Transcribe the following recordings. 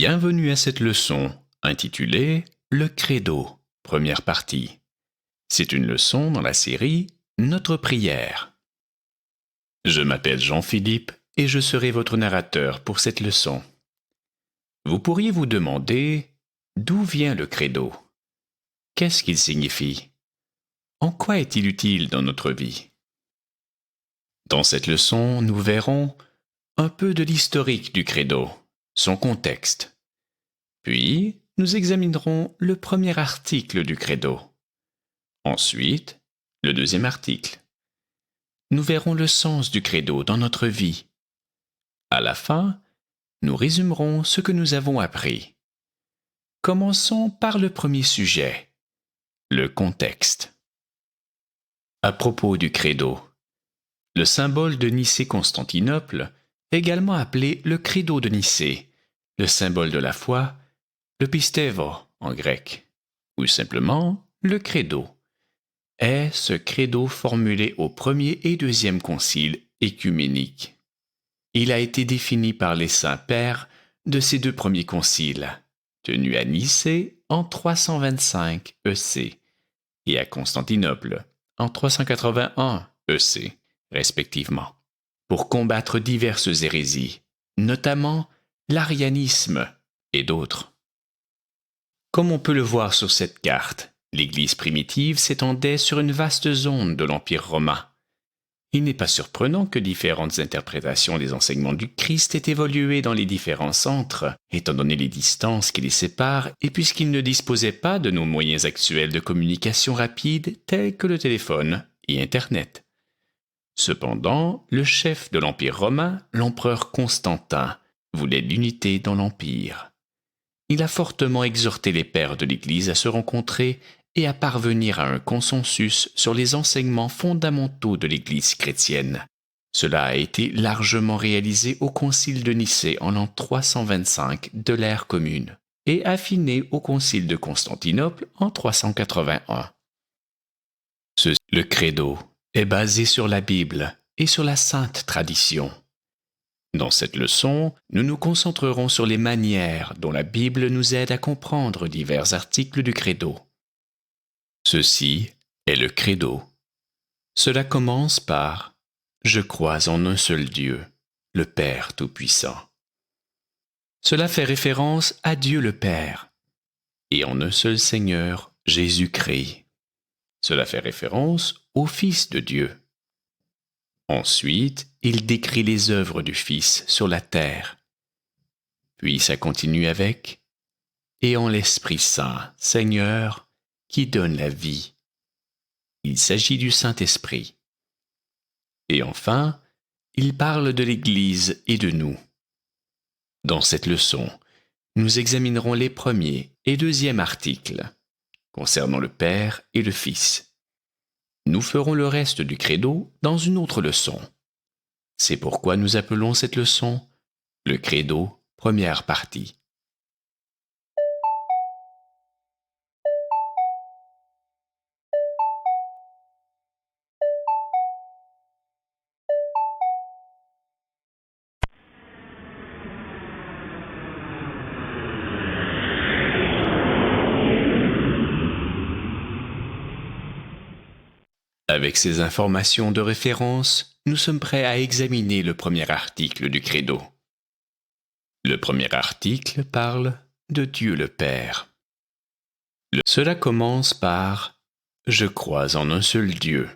Bienvenue à cette leçon intitulée Le Credo, première partie. C'est une leçon dans la série Notre prière. Je m'appelle Jean-Philippe et je serai votre narrateur pour cette leçon. Vous pourriez vous demander d'où vient le Credo? Qu'est-ce qu'il signifie? En quoi est-il utile dans notre vie? Dans cette leçon, nous verrons un peu de l'historique du Credo, son contexte. Puis, nous examinerons le premier article du Credo. Ensuite, le deuxième article. Nous verrons le sens du Credo dans notre vie. À la fin, nous résumerons ce que nous avons appris. Commençons par le premier sujet, le contexte. À propos du Credo, le symbole de Nicée-Constantinople, également appelé le Credo de Nicée, le symbole de la foi, le pistevo en grec, ou simplement le Credo, est ce credo formulé au premier et deuxième concile œcuménique. Il a été défini par les saints pères de ces deux premiers conciles, tenus à Nicée en 325 EC et à Constantinople en 381 EC, respectivement, pour combattre diverses hérésies, notamment l'arianisme et d'autres. Comme on peut le voir sur cette carte, l'Église primitive s'étendait sur une vaste zone de l'Empire romain. Il n'est pas surprenant que différentes interprétations des enseignements du Christ aient évolué dans les différents centres, étant donné les distances qui les séparent et puisqu'ils ne disposaient pas de nos moyens actuels de communication rapide tels que le téléphone et Internet. Cependant, le chef de l'Empire romain, l'empereur Constantin, voulait l'unité dans l'Empire. Il a fortement exhorté les pères de l'Église à se rencontrer et à parvenir à un consensus sur les enseignements fondamentaux de l'Église chrétienne. Cela a été largement réalisé au Concile de Nicée en l'an 325 de l'ère commune et affiné au Concile de Constantinople en 381. Le credo est basé sur la Bible et sur la sainte tradition. Dans cette leçon, nous nous concentrerons sur les manières dont la Bible nous aide à comprendre divers articles du credo. Ceci est le credo. Cela commence par « Je crois en un seul Dieu, le Père Tout-Puissant ». Cela fait référence à Dieu le Père et en un seul Seigneur, Jésus-Christ. Cela fait référence au Fils de Dieu. Ensuite, il décrit les œuvres du Fils sur la terre. Puis ça continue avec « Et en l'Esprit Saint, Seigneur, qui donne la vie ». Il s'agit du Saint-Esprit. Et enfin, il parle de l'Église et de nous. Dans cette leçon, nous examinerons les premiers et deuxième articles concernant le Père et le Fils. Nous ferons le reste du credo dans une autre leçon. C'est pourquoi nous appelons cette leçon le credo, première partie. Avec ces informations de référence, nous sommes prêts à examiner le premier article du credo. Le premier article parle de Dieu le Père. Cela commence par « Je crois en un seul Dieu ».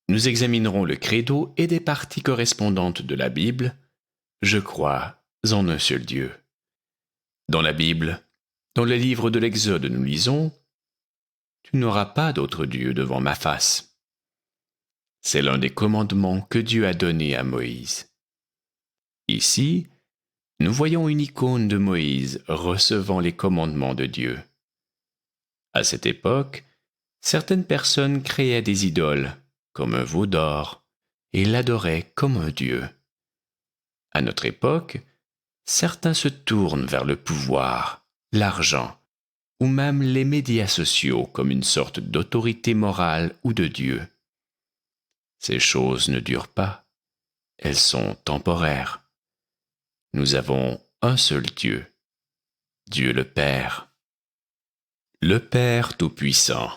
Nous examinerons le credo et des parties correspondantes de la Bible « Je crois en un seul Dieu ». Dans la Bible, dans le livre de l'Exode, nous lisons « Tu n'auras pas d'autre Dieu devant ma face ». C'est l'un des commandements que Dieu a donné à Moïse. Ici, nous voyons une icône de Moïse recevant les commandements de Dieu. À cette époque, certaines personnes créaient des idoles, comme un veau d'or, et l'adoraient comme un dieu. À notre époque, certains se tournent vers le pouvoir, l'argent, ou même les médias sociaux comme une sorte d'autorité morale ou de Dieu. Ces choses ne durent pas, elles sont temporaires. Nous avons un seul Dieu, Dieu le Père. Le Père Tout-Puissant.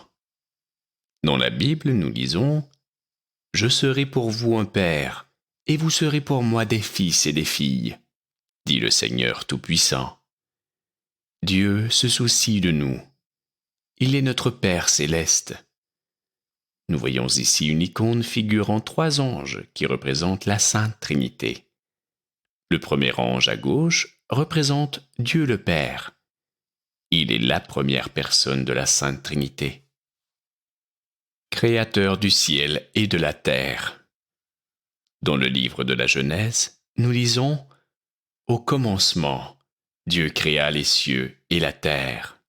Dans la Bible, nous lisons « Je serai pour vous un Père, et vous serez pour moi des fils et des filles, dit le Seigneur Tout-Puissant. » Dieu se soucie de nous. Il est notre Père céleste. Nous voyons ici une icône figurant 3 anges qui représentent la Sainte Trinité. Le premier ange à gauche représente Dieu le Père. Il est la première personne de la Sainte Trinité. Créateur du ciel et de la terre. Dans le livre de la Genèse, nous lisons « Au commencement, Dieu créa les cieux et la terre. »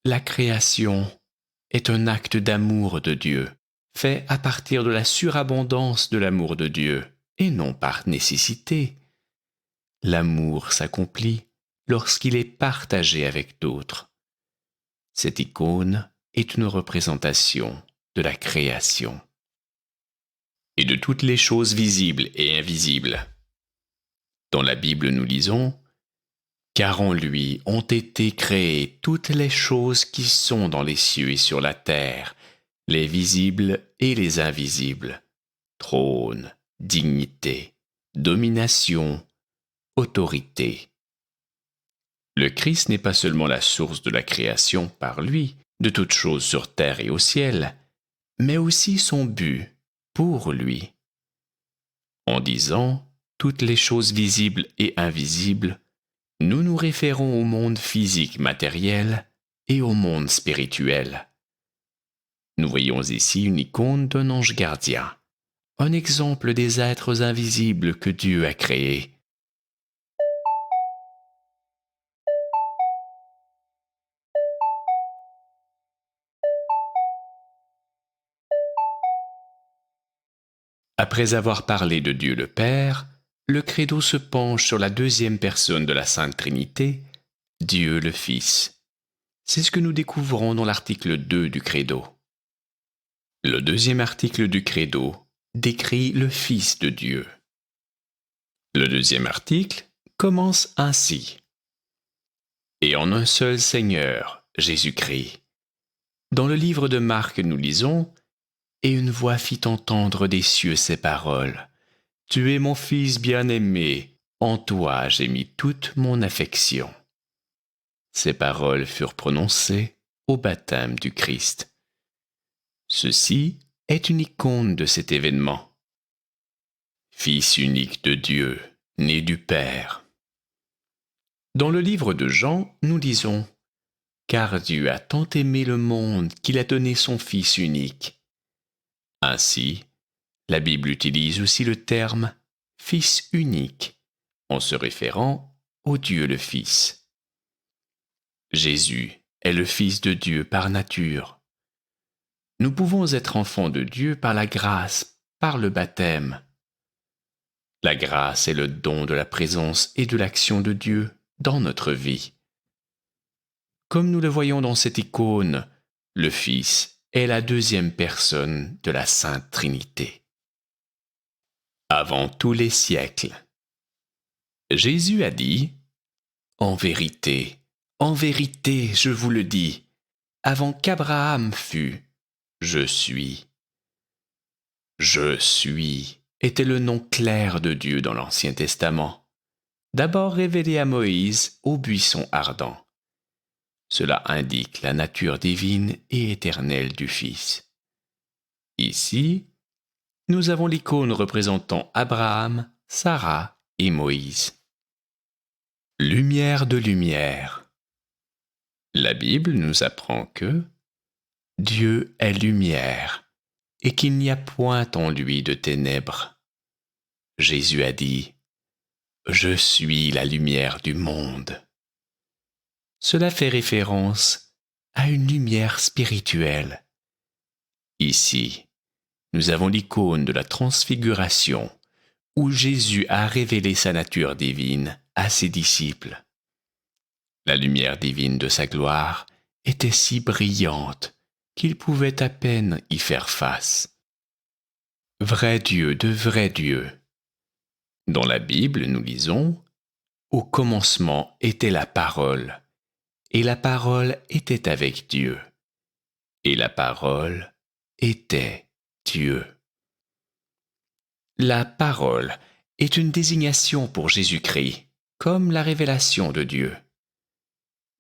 La création est un acte d'amour de Dieu, fait à partir de la surabondance de l'amour de Dieu, et non par nécessité. L'amour s'accomplit lorsqu'il est partagé avec d'autres. Cette icône est une représentation de la création. Et de toutes les choses visibles et invisibles. Dans la Bible, nous lisons « Car en lui ont été créées toutes les choses qui sont dans les cieux et sur la terre, les visibles et les invisibles, trône, dignité, domination, autorité. » Le Christ n'est pas seulement la source de la création par lui, de toutes choses sur terre et au ciel, mais aussi son but pour lui. En disant « toutes les choses visibles et invisibles », nous nous référons au monde physique matériel et au monde spirituel. Nous voyons ici une icône d'un ange gardien, un exemple des êtres invisibles que Dieu a créés. Après avoir parlé de Dieu le Père, le credo se penche sur la deuxième personne de la Sainte Trinité, Dieu le Fils. C'est ce que nous découvrons dans l'article 2 du credo. Le deuxième article du credo décrit le Fils de Dieu. Le deuxième article commence ainsi. Et en un seul Seigneur, Jésus-Christ. Dans le livre de Marc, nous lisons « Et une voix fit entendre des cieux ces paroles. Tu es mon Fils bien-aimé, en toi j'ai mis toute mon affection. » Ces paroles furent prononcées au baptême du Christ. Ceci est une icône de cet événement. Fils unique de Dieu, né du Père. Dans le livre de Jean, nous lisons « Car Dieu a tant aimé le monde qu'il a donné son Fils unique. » Ainsi, la Bible utilise aussi le terme « Fils unique » en se référant au Dieu le Fils. Jésus est le Fils de Dieu par nature. Nous pouvons être enfants de Dieu par la grâce, par le baptême. La grâce est le don de la présence et de l'action de Dieu dans notre vie. Comme nous le voyons dans cette icône, le Fils est la deuxième personne de la Sainte Trinité. Avant tous les siècles. Jésus a dit « En vérité, je vous le dis, avant qu'Abraham fût, je suis. » Je suis était le nom clair de Dieu dans l'Ancien Testament, d'abord révélé à Moïse au buisson ardent. Cela indique la nature divine et éternelle du Fils. Ici, nous avons l'icône représentant Abraham, Sarah et Moïse. Lumière de lumière. La Bible nous apprend que Dieu est lumière et qu'il n'y a point en lui de ténèbres. Jésus a dit « Je suis la lumière du monde ». Cela fait référence à une lumière spirituelle. Ici, nous avons l'icône de la transfiguration, où Jésus a révélé sa nature divine à ses disciples. La lumière divine de sa gloire était si brillante qu'ils pouvaient à peine y faire face. Vrai Dieu de vrai Dieu. Dans la Bible, nous lisons Au commencement était la parole, et la parole était avec Dieu, et la parole était Dieu. La parole est une désignation pour Jésus-Christ, comme la révélation de Dieu.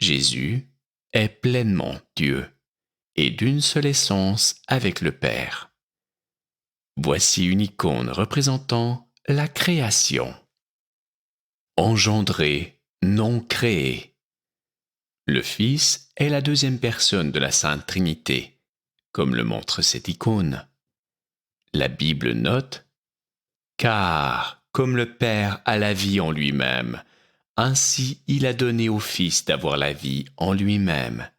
Jésus est pleinement Dieu, et d'une seule essence avec le Père. Voici une icône représentant la création. Engendré, non créé. Le Fils est la deuxième personne de la Sainte Trinité, comme le montre cette icône. La Bible note « Car, comme le Père a la vie en lui-même, ainsi il a donné au Fils d'avoir la vie en lui-même. »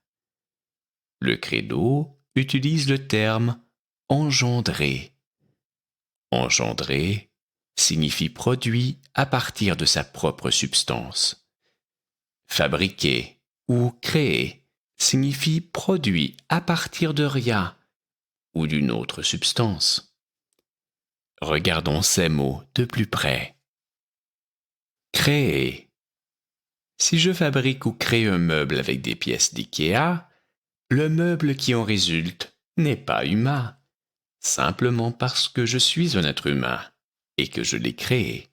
Le Credo utilise le terme « engendré ». Engendré signifie produit à partir de sa propre substance. Fabriqué ou créé signifie produit à partir de rien ou d'une autre substance. Regardons ces mots de plus près. Créer. Si je fabrique ou crée un meuble avec des pièces d'IKEA, le meuble qui en résulte n'est pas humain, simplement parce que je suis un être humain et que je l'ai créé.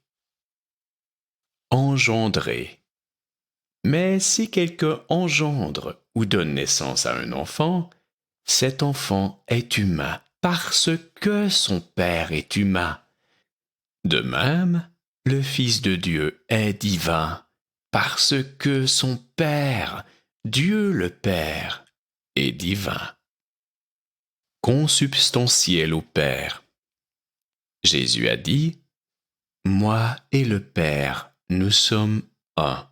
Engendrer. Mais si quelqu'un engendre ou donne naissance à un enfant, cet enfant est humain parce que son Père est humain. De même, le Fils de Dieu est divin parce que son Père, Dieu le Père, est divin. Consubstantiel au Père. Jésus a dit « Moi et le Père, nous sommes un ».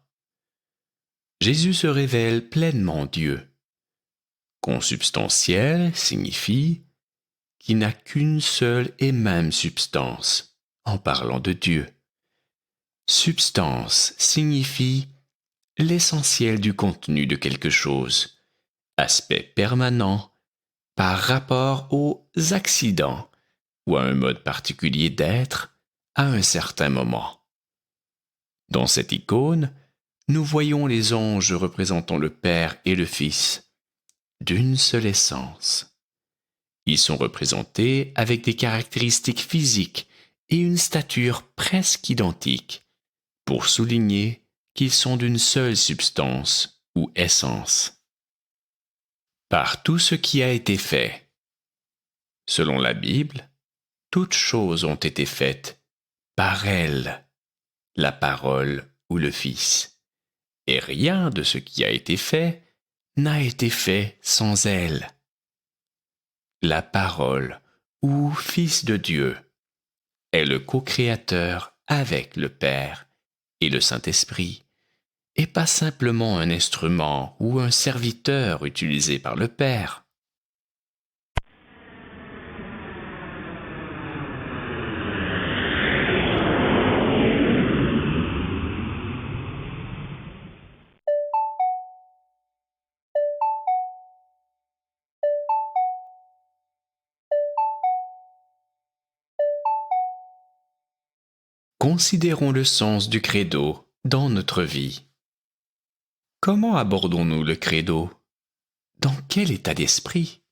Jésus se révèle pleinement Dieu. Consubstantiel signifie qui n'a qu'une seule et même substance, en parlant de Dieu. Substance signifie l'essentiel du contenu de quelque chose, aspect permanent par rapport aux accidents ou à un mode particulier d'être à un certain moment. Dans cette icône, nous voyons les anges représentant le Père et le Fils, d'une seule essence. Ils sont représentés avec des caractéristiques physiques et une stature presque identique, pour souligner qu'ils sont d'une seule substance ou essence. Par tout ce qui a été fait. Selon la Bible, toutes choses ont été faites par elle, la parole ou le Fils, et rien de ce qui a été fait n'a été fait sans elle. La parole ou Fils de Dieu est le co-créateur avec le Père et le Saint-Esprit, et pas simplement un instrument ou un serviteur utilisé par le Père. Considérons le sens du credo dans notre vie. Comment abordons-nous le credo? Dans quel état d'esprit?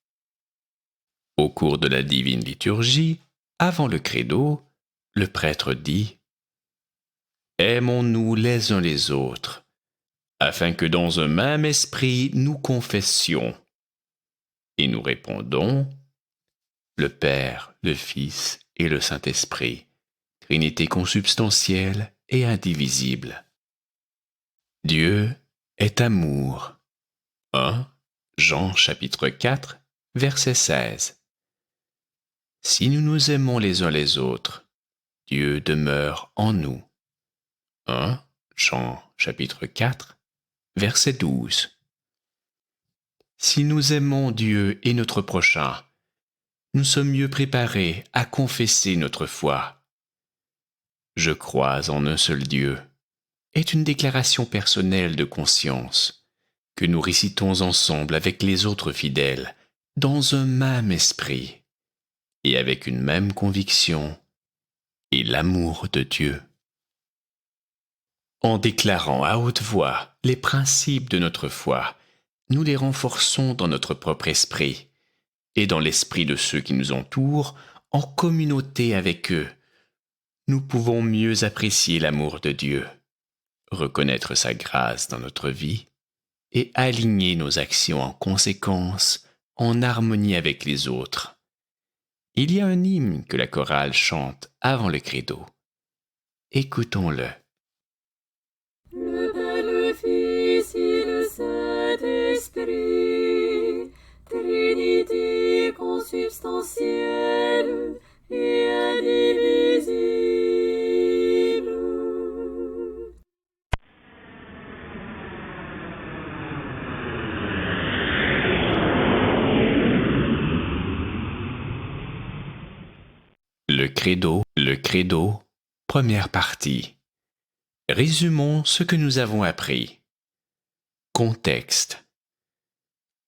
Au cours de la divine liturgie, avant le credo, le prêtre dit « Aimons-nous les uns les autres, afin que dans un même esprit nous confessions. » Et nous répondons « Le Père, le Fils et le Saint-Esprit, Trinité consubstantielle et indivisible. Dieu est amour. » 1 Jean chapitre 4, verset 16. Si nous nous aimons les uns les autres, Dieu demeure en nous. 1 Jean chapitre 4, verset 12. Si nous aimons Dieu et notre prochain, nous sommes mieux préparés à confesser notre foi. Je crois en un seul Dieu est une déclaration personnelle de conscience que nous récitons ensemble avec les autres fidèles dans un même esprit et avec une même conviction et l'amour de Dieu. En déclarant à haute voix les principes de notre foi, nous les renforçons dans notre propre esprit et dans l'esprit de ceux qui nous entourent, en communauté avec eux. Nous pouvons mieux apprécier l'amour de Dieu, reconnaître sa grâce dans notre vie et aligner nos actions en conséquence, en harmonie avec les autres. Il y a un hymne que la chorale chante avant le credo. Écoutons-le. Le Père, le Fils et le Saint-Esprit, Trinité consubstantielle et indivisible. Le credo, première partie. Résumons ce que nous avons appris. Contexte.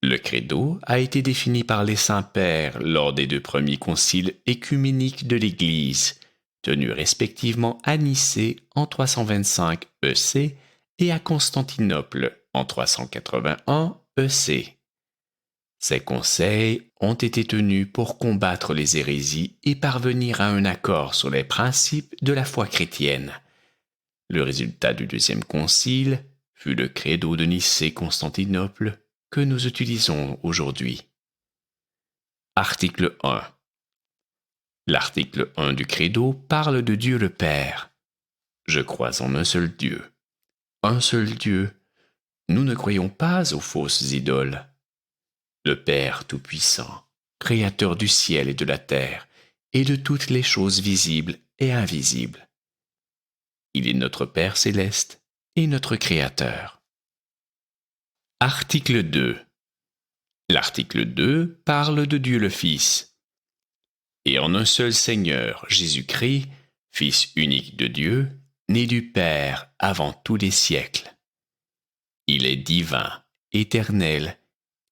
Le credo a été défini par les saints-pères lors des 2 premiers conciles œcuméniques de l'Église, tenus respectivement à Nicée en 325 EC et à Constantinople en 381 EC. Ces conseils ont été tenus pour combattre les hérésies et parvenir à un accord sur les principes de la foi chrétienne. Le résultat du 2e concile fut le credo de Nicée-Constantinople que nous utilisons aujourd'hui. Article 1. L'article 1 du credo parle de Dieu le Père. Je crois en un seul Dieu. Un seul Dieu. Nous ne croyons pas aux fausses idoles. Le Père Tout-Puissant, Créateur du ciel et de la terre, et de toutes les choses visibles et invisibles. Il est notre Père céleste et notre Créateur. Article 2. L'article 2 parle de Dieu le Fils. Et en un seul Seigneur, Jésus-Christ, Fils unique de Dieu, né du Père avant tous les siècles. Il est divin, éternel,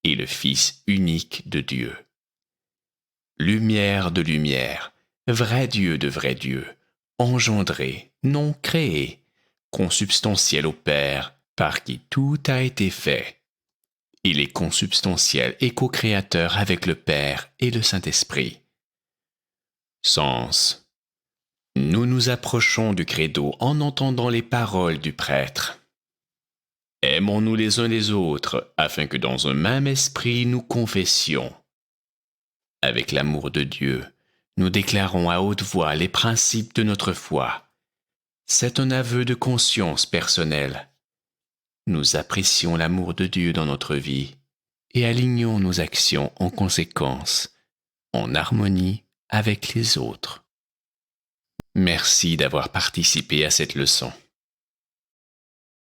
et le Fils unique de Dieu. Lumière de lumière, vrai Dieu de vrai Dieu, engendré, non créé, consubstantiel au Père, par qui tout a été fait. Il est consubstantiel et co-créateur avec le Père et le Saint-Esprit. Sens. Nous nous approchons du credo en entendant les paroles du prêtre. Aimons-nous les uns les autres, afin que dans un même esprit nous confessions. Avec l'amour de Dieu, nous déclarons à haute voix les principes de notre foi. C'est un aveu de conscience personnelle. Nous apprécions l'amour de Dieu dans notre vie et alignons nos actions en conséquence, en harmonie avec les autres. Merci d'avoir participé à cette leçon.